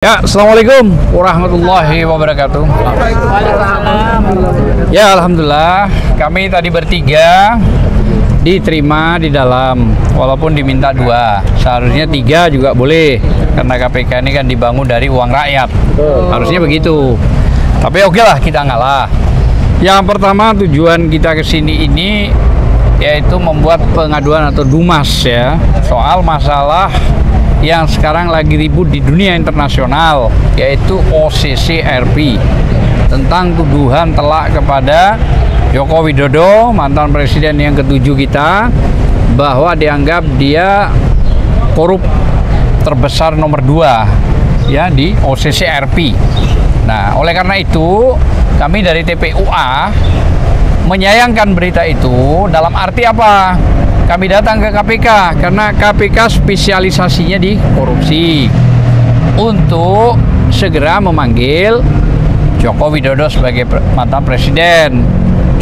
Ya, Assalamualaikum warahmatullahi wabarakatuh. Ya, Alhamdulillah kami tadi bertiga diterima di dalam, walaupun diminta dua, seharusnya tiga juga boleh, karena KPK ini kan dibangun dari uang rakyat, harusnya begitu. Tapi oke lah, kita ngalah. Yang pertama, tujuan kita ke sini ini yaitu membuat pengaduan atau dumas ya, soal masalah yang sekarang lagi ribut di dunia internasional, yaitu OCCRP, tentang tuduhan telak kepada Joko Widodo, mantan presiden yang ketujuh kita, bahwa dianggap dia korup terbesar nomor 2 ya di OCCRP. Nah, oleh karena itu kami dari TPUA menyayangkan berita itu. Dalam arti apa? Kami datang ke KPK karena KPK spesialisasinya di korupsi, untuk segera memanggil Joko Widodo sebagai mantan presiden.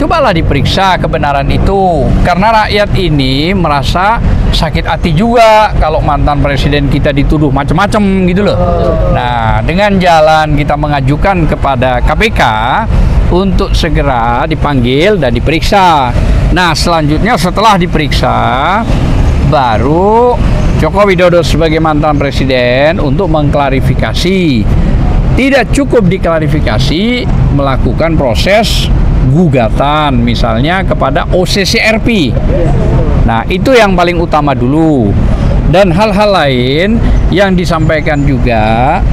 Cobalah diperiksa kebenaran itu, karena rakyat ini merasa sakit hati juga kalau mantan presiden kita dituduh macam-macam gitu loh. Nah, dengan jalan kita mengajukan kepada KPK untuk segera dipanggil dan diperiksa. Nah, selanjutnya setelah diperiksa, baru Joko Widodo sebagai mantan presiden untuk mengklarifikasi. Tidak cukup diklarifikasi, melakukan proses gugatan misalnya kepada OCCRP. Nah, itu yang paling utama dulu. Dan hal-hal lain yang disampaikan juga,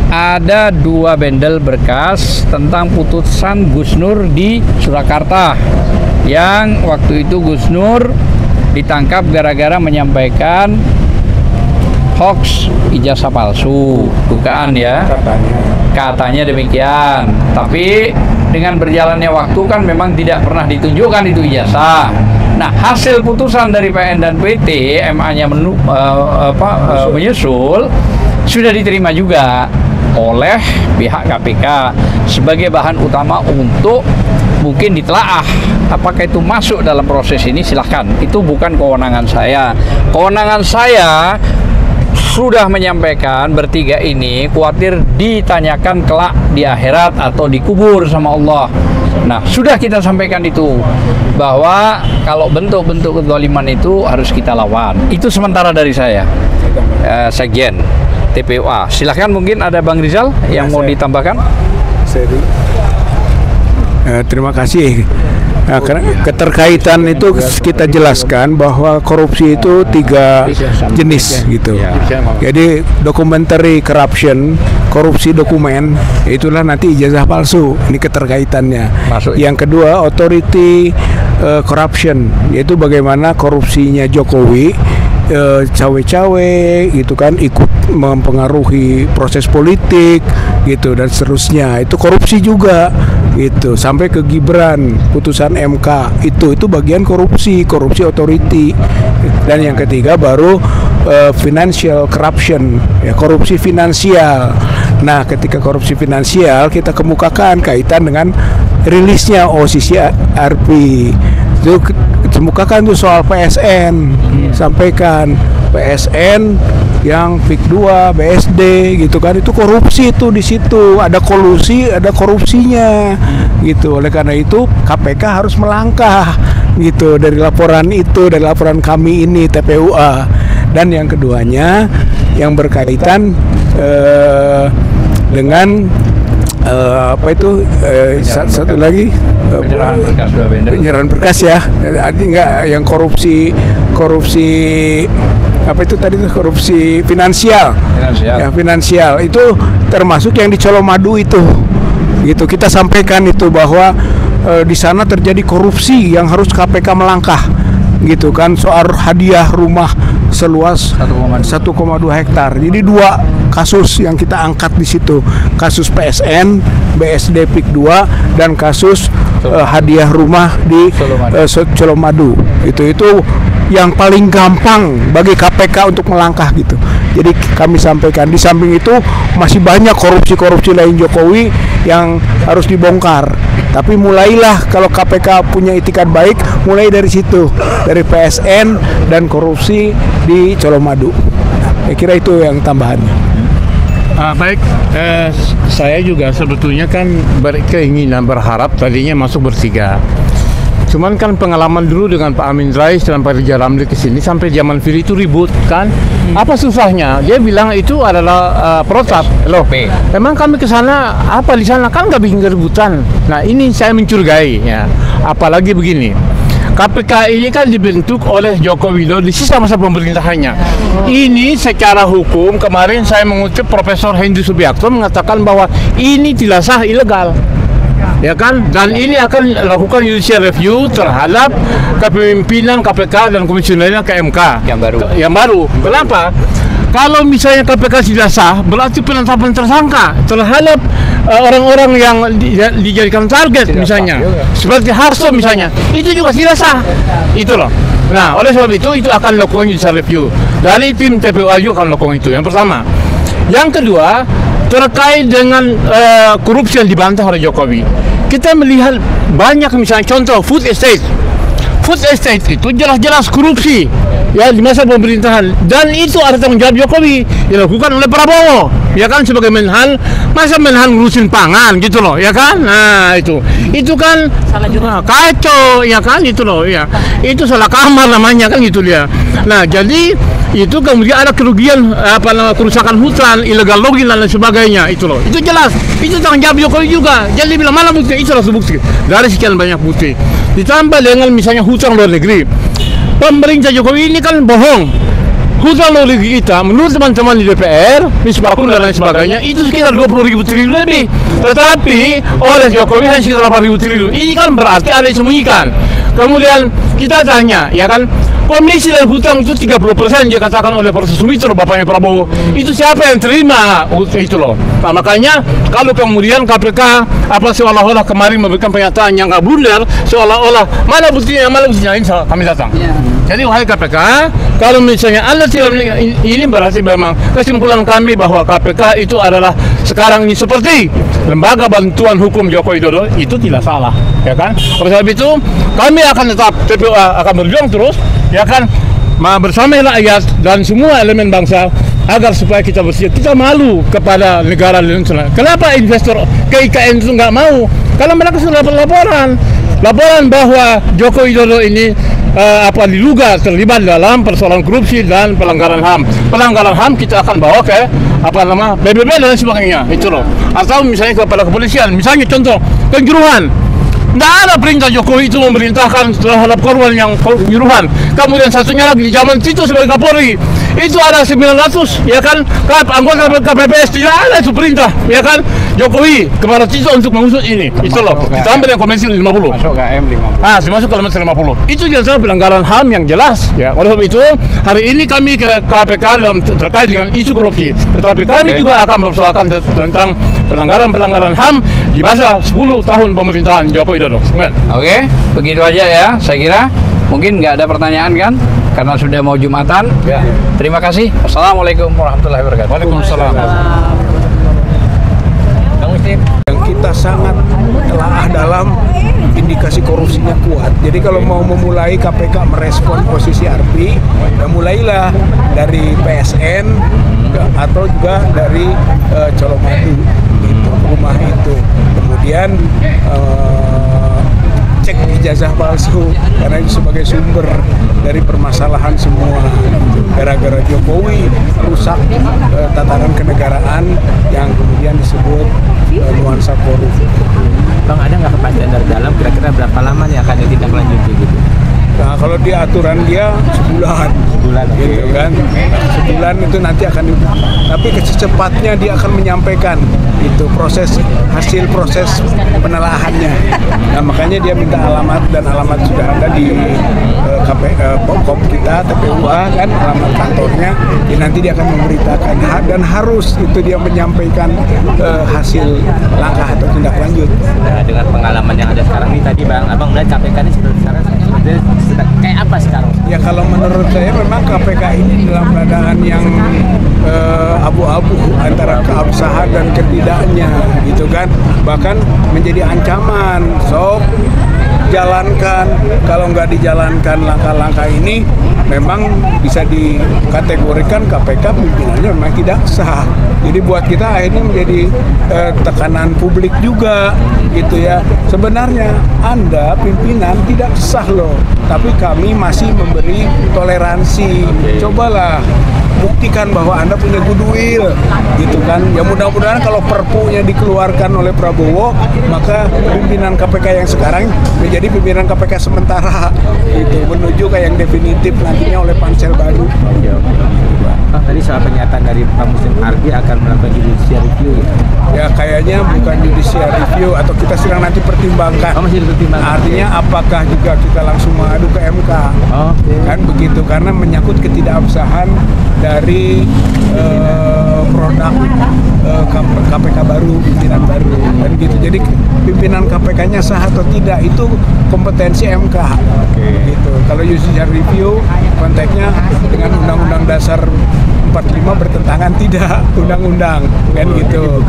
ada 2 bendel berkas tentang putusan Gus Nur di Surakarta, yang waktu itu Gus Nur ditangkap gara-gara menyampaikan hoax ijazah palsu, dugaan ya, katanya demikian. Tapi dengan berjalannya waktu kan memang tidak pernah ditunjukkan itu ijazah. Nah, hasil putusan dari PN dan PT, MA-nya menyusul, sudah diterima juga oleh pihak KPK sebagai bahan utama untuk mungkin ditelaah. Apakah itu masuk dalam proses ini? Silahkan, itu bukan kewenangan saya. Kewenangan saya sudah menyampaikan, bertiga ini khawatir ditanyakan kelak di akhirat atau dikubur sama Allah. Nah, sudah kita sampaikan itu, bahwa kalau bentuk-bentuk kezaliman itu harus kita lawan. Itu sementara dari saya, Sekjen TPUA. Silahkan, mungkin ada Bang Rizal yang mau ditambahkan. Terima kasih. Nah, keterkaitan itu kita jelaskan bahwa korupsi itu 3 jenis gitu. Jadi documentary corruption, korupsi dokumen, itulah nanti ijazah palsu. Ini keterkaitannya. Yang kedua, authority corruption, yaitu bagaimana korupsinya Jokowi, cawe-cawe gitu kan, ikut mempengaruhi proses politik gitu dan seterusnya, itu korupsi juga gitu, sampai ke Gibran, putusan MK, itu bagian korupsi authority. Dan yang ketiga baru financial corruption ya, korupsi finansial. Nah, ketika korupsi finansial kita kemukakan kaitan dengan rilisnya OCCRP, itu kemukakan tuh soal PSN, sampaikan PSN yang PIK 2, BSD gitu kan, itu korupsi, itu di situ ada kolusi, ada korupsinya gitu. Oleh karena itu KPK harus melangkah gitu dari laporan itu, dari laporan kami ini TPUA. Dan yang keduanya yang berkaitan dengan satu lagi penyerahan berkas ya, enggak yang korupsi apa itu tadi tuh, korupsi finansial. Ya, finansial itu termasuk yang di Colomadu itu gitu. Kita sampaikan itu bahwa di sana terjadi korupsi yang harus KPK melangkah gitu kan, soal hadiah rumah seluas 1,2 hektar. Jadi 2 kasus yang kita angkat di situ, kasus PSN, BSD PIK 2, dan kasus hadiah rumah di Colomadu. Itu yang paling gampang bagi KPK untuk melangkah gitu. Jadi kami sampaikan, di samping itu masih banyak korupsi lain Jokowi yang harus dibongkar. Tapi mulailah, kalau KPK punya itikat baik, mulai dari situ, dari PSN dan korupsi di Colomadu. Saya kira itu yang tambahannya. Baik, saya juga sebetulnya kan berkeinginan berharap tadinya masuk bertiga. Cuman kan pengalaman dulu dengan Pak Amin Rais dan Pak Rijal Ramli ke sini sampai zaman Firly itu ribut kan. Apa susahnya? Dia bilang itu adalah protap. Loh, memang kami ke sana apa di sana kan nggak bikin keributan. Nah, ini saya mencurigai ya. Apalagi begini. KPK ini kan dibentuk oleh Joko Widodo di sisa masa pemerintahannya. Ini secara hukum kemarin saya mengutip Profesor Hendy Subiakto mengatakan bahwa ini tidak sah, ilegal. Ya kan, dan ini akan lakukan judicial review terhadap kepemimpinan KPK dan komisionernya ke MK yang baru. Kenapa? Kalau misalnya KPK tidak sah, berarti penetapan tersangka terhadap orang-orang yang dijadikan target misalnya, seperti Harso misalnya, itu juga tidak sah. Itu loh. Nah, oleh sebab itu akan lakukan judicial review. Dari tim TPU juga akan lakukan itu. Yang pertama. Yang kedua, terkait dengan korupsi yang dibantah oleh Jokowi. Kita melihat banyak misalnya contoh food estate. Food estate itu jelas-jelas korupsi ya di masa pemerintahan, dan itu ada tanggung jawab Jokowi dilakukan oleh Prabowo ya kan, sebagai Menhan. Masa Menhan ngurusin pangan gitu loh ya kan. Nah itu kan salah juga, kacau ya kan, itu loh ya, itu salah kamar namanya kan gitu dia. Nah jadi itu kemudian ada kerugian kerusakan hutan, illegal logging dan lain sebagainya, itu loh, itu jelas, itu tanggung jawab Jokowi juga. Jadi bilang mana bukti, itu harus bukti dari sekian banyak bukti. Ditambah dengan misalnya hutang luar negeri, pemerintah Jokowi ini kan bohong. Hutang luar negeri kita menurut teman-teman di DPR, Misbakun dan lain sebagainya, itu sekitar 20.000 triliun lebih. Tetapi oleh Jokowi hanya sekitar 8.000 triliun. Ini kan berarti ada yang disembunyikan. Kemudian kita tanya, ya kan, komisi dari hutang itu 30% dia katakan oleh Profesor Sumitro, bapaknya Prabowo. Itu siapa yang terima itu loh. Nah, makanya kalau kemudian KPK seolah-olah kemarin memberikan pernyataan yang nggak blunder, seolah-olah mana buktinya ini kami datang. Jadi wahai KPK, kalau misalnya Anda tidak, ini berarti memang kesimpulan kami bahwa KPK itu adalah sekarang ini seperti lembaga bantuan hukum Joko Widodo, itu tidak salah, ya kan? Oleh sebab itu kami akan tetap TPU akan berjuang terus, ya kan, bersama rakyat dan semua elemen bangsa agar supaya kita bersih. Kita malu kepada negara internasional. Kenapa investor ke IKN itu nggak mau? Karena mereka sudah dapat laporan bahwa Joko Widodo ini diduga terlibat dalam persoalan korupsi dan pelanggaran HAM. Pelanggaran HAM kita akan bawa ke PBB dan sebagainya, itu loh. Atau misalnya kepada kepolisian, misalnya contoh Kanjuruhan. Tidak ada perintah Jokowi itu memerintahkan terhadap korban yang penyuruhan. Kemudian satunya lagi di zaman Tito sebagai Kapolri, itu ada 900 ya kan, anggota KPPS, tidak ada itu perintah ya kan Jokowi kepada Tito untuk mengusut ini, itu loh. Ditambah dengan Komisi 50 masuk ke M50, masuk ke Komisi 50, itu jelas pelanggaran HAM yang jelas ya. Oleh sebab itu hari ini kami ke KPK dalam terkait dengan isu korupsi, tetapi kami juga akan mempersoalkan tentang pelanggaran HAM di masa 10 tahun pemerintahan Jokowi. Oke, begitu aja ya. Saya kira mungkin nggak ada pertanyaan kan, karena sudah mau Jumatan. Ya. Terima kasih. Assalamualaikum warahmatullahi wabarakatuh. Waalaikumsalam. Yang kita sangat telah dalam indikasi korupsinya kuat. Jadi kalau mau memulai KPK merespon posisi Arpi, ya mulailah dari PSN atau juga dari Colomadu itu, rumah itu. Kemudian cek ijazah palsu karena itu sebagai sumber dari permasalahan semua. Gara-gara Jokowi rusak tatanan kenegaraan yang kemudian disebut nuansa korupsi. Bang, ada nggak kepastian dari dalam kira-kira berapa lama nih akan ditindaklanjuti gitu? Nah, kalau di aturan dia sebulan gitu kan. Sebulan itu nanti akan tapi kecepatnya dia akan menyampaikan itu hasil proses penelaahannya. Nah, makanya dia minta alamat, dan alamat sudah ada di Pokok kita, TPUA kan, alamat kantornya. Nanti dia akan memberitakan dan harus itu dia menyampaikan hasil langkah atau tindak lanjut. Nah, dengan pengalaman yang ada sekarang nih tadi Bang, Abang melihat KPK ini sekarang kayak apa sekarang? Ya kalau menurut saya memang KPK ini dalam keadaan yang abu-abu antara keabsahan dan ketidaknya gitu kan, bahkan menjadi ancaman. jalankan. Kalau nggak dijalankan langkah-langkah ini, memang bisa dikategorikan KPK pimpinannya memang tidak sah. Jadi buat kita akhirnya menjadi tekanan publik juga, gitu ya. Sebenarnya Anda pimpinan tidak sah loh, tapi kami masih memberi toleransi. Cobalah buktikan bahwa Anda punya goodwill, gitu kan. Ya mudah-mudahan kalau perpunya dikeluarkan oleh Prabowo, maka pimpinan KPK yang sekarang menjadi pimpinan KPK sementara, gitu, menuju ke yang definitif nantinya oleh pansel baru. Tadi soal pernyataan dari Pak Muslim Ardi akan melakukan judicial review Ya kayaknya bukan judicial review, atau kita sedang nanti pertimbangkan. Masih dipertimbangkan. Artinya apakah juga kita langsung mengadu ke MK? Kan begitu, karena menyangkut ketidakabsahan dari produk KPK baru, pimpinan baru, dan gitu. Jadi pimpinan KPK-nya sah atau tidak itu kompetensi MK. Gitu. Kalau judicial review konteksnya dengan Undang-Undang Dasar 45 bertentangan tidak undang-undang, kan gitu.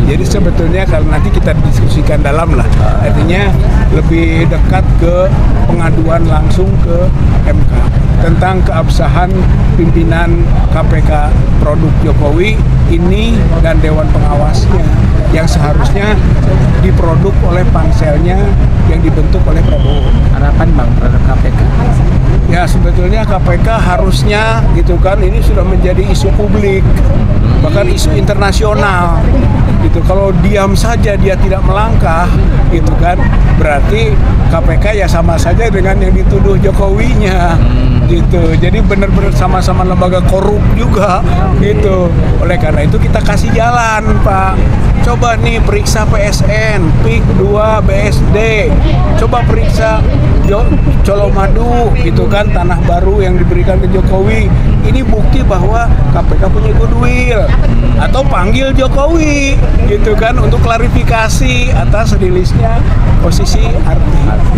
Jadi sebetulnya kalau nanti kita diskusikan dalam lah, artinya lebih dekat ke pengaduan langsung ke MK tentang keabsahan pimpinan KPK produk Jokowi ini dan Dewan Pengawasnya yang seharusnya diproduk oleh panselnya yang dibentuk oleh Prabowo. Harapan Bang terhadap KPK? Ya sebetulnya KPK harusnya gitu kan, ini sudah menjadi isu publik, bahkan isu internasional gitu. Kalau diam saja dia tidak melangkah gitu kan, berarti KPK ya sama saja dengan yang dituduh Jokowinya gitu. Jadi benar-benar sama-sama lembaga korup juga gitu. Oleh karena itu kita kasih jalan, Pak. Coba nih periksa PSN, PIK 2, BSD. Coba periksa Colomadu gitu kan, tanah baru yang diberikan ke Jokowi. Ini bukti bahwa KPK punya goodwill. Atau panggil Jokowi gitu kan untuk klarifikasi atas rilisnya posisi Ardi.